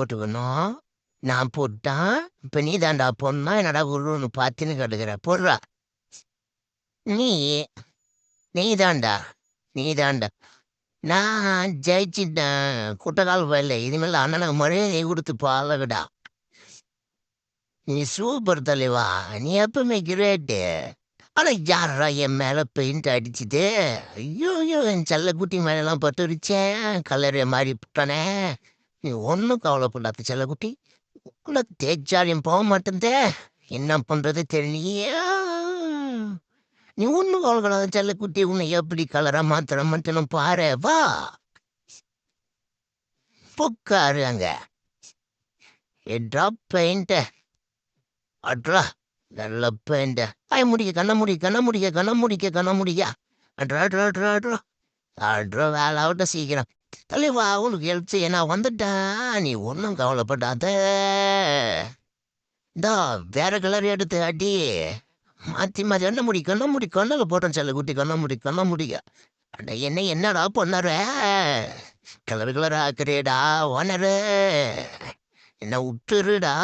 போட்டுக்கணும். நான் போட்டா, இப்ப நீ தாண்டா பொண்ணா என்னடா உருன்னு பார்த்துன்னு கிடக்குற. போடுறா. நீ நீ தாண்டா நீ தாண்டா நான் ஜெயிச்சிட்டேன். குட்டகால் வயல இனிமேல் அண்ணனுக்கு மரியாதை கொடுத்து பாலகடா. நீ சூப்பர் தலைவா. நீ எப்பவுமே கிரேட்டு. ஆனா யாரா என் மேல பெயிண்ட் அடிச்சுட்டு ஐயோ ஐயோ என் செல்ல குட்டி மேலாம் பட்டுருச்சேன். கலரை மாறி விட்டானே. நீ ஒன்றும் கவலைப்படாத செல்லக்குட்டி. உனக்கு தேய்ச்சாலையும் போக மாட்டேந்தே. என்ன பண்றது தெரியலையா? நீ ஒன்றும் கவலைப்படாத செல்லக்குட்டி. உன்னை எப்படி கலரா மாத்திர மட்டும் பாரு. வா பொக்காரு அங்க. எட்ரா பெயிண்ட அட்ரா. நல்ல பெயிண்ட ஆய முடிக்க கண்ண முடிக்க கண்ண முடிக்க கண்ண முடிக்க கண்ண முடிக்க. அட்ரா அட்ரா அட்ரா அட்ரா அட்ரா வேலை ஆகட்ட சீக்கிரம். தலைவா உனக்கு ஹெல்ப் செய்ய நான் வந்துட்டேன். நீ ஒன்றும் கவலைப்படாத. இந்தா வேற கலர் எடுத்து அடி. மாத்தி மாத்தி கண்ண முடி கண்ண முடி கண்ணல போட்டேன் செல்ல குட்டி. கண்ண முடி கண்ண முடிக்க. அட என்ன என்னடா பொண்ணார கலர் கலர் ஆக்குறேடா ஓனரு. என்ன விட்டுருடா.